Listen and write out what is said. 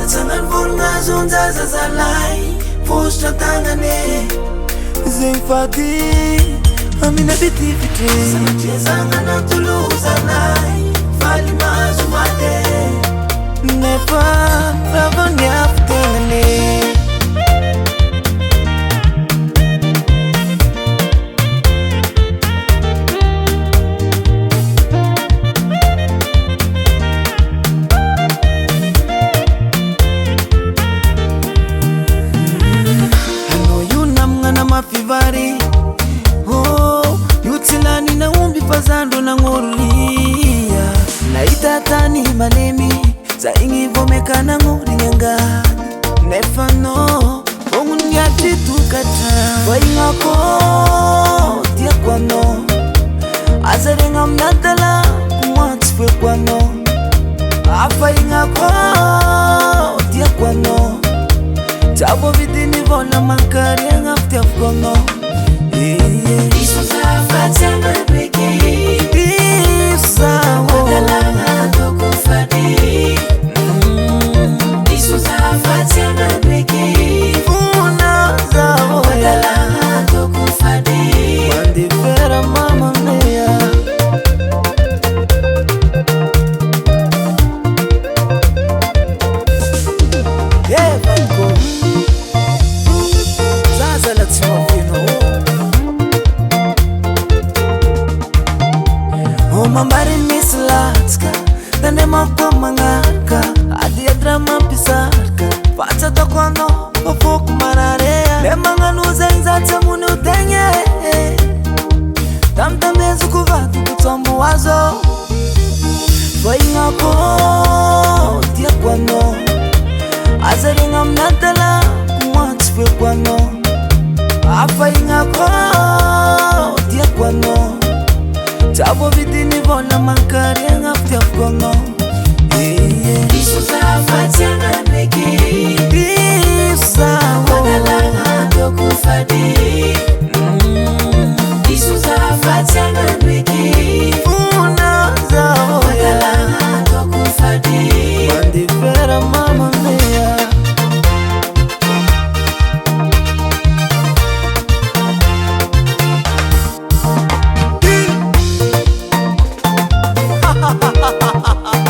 Atsangan vorogna zonjazazalay Postra tagnane Zegny fady Amina bitivitry Sanatria zagnana tolozanay Faly mahazo mate Nefa ravany afo tegnane Fivari oh yutilani na umbi fazando na ngorulia na itatani malemi za ingi vomeka na ngorianga nefano ongunya chitukata waingako tia kwano azarenga mnadala kumwatswe kwano afa ingako tia kwano Chabo vidini vola mankari ngafti afkono Isu sa fatsanga beke Isa wadalanga toko fadi Isu sa fatsanga beke Una zao wadalanga toko fadi Mandi vera mama mea Yeah, banko Mambari mislatka Dane mapa mangarka Adi adrama pisarka Faca tokono Pafok mararea Le manganuza inzatsa muni utenye Tamtamezu kuvatu kutombu wazo Faingako Tia kwano Azaringa mnatala Kumwatswe kwano Afaingako Tia kwano Chabo vidini vola mankari ngafti afkono Isu sa fatsanga beke Isa wadalanga toko fadi Isu sa fatsanga beke Una zao wadalanga toko fadi Mandi vera mama mea Ha ha ha ha ha ha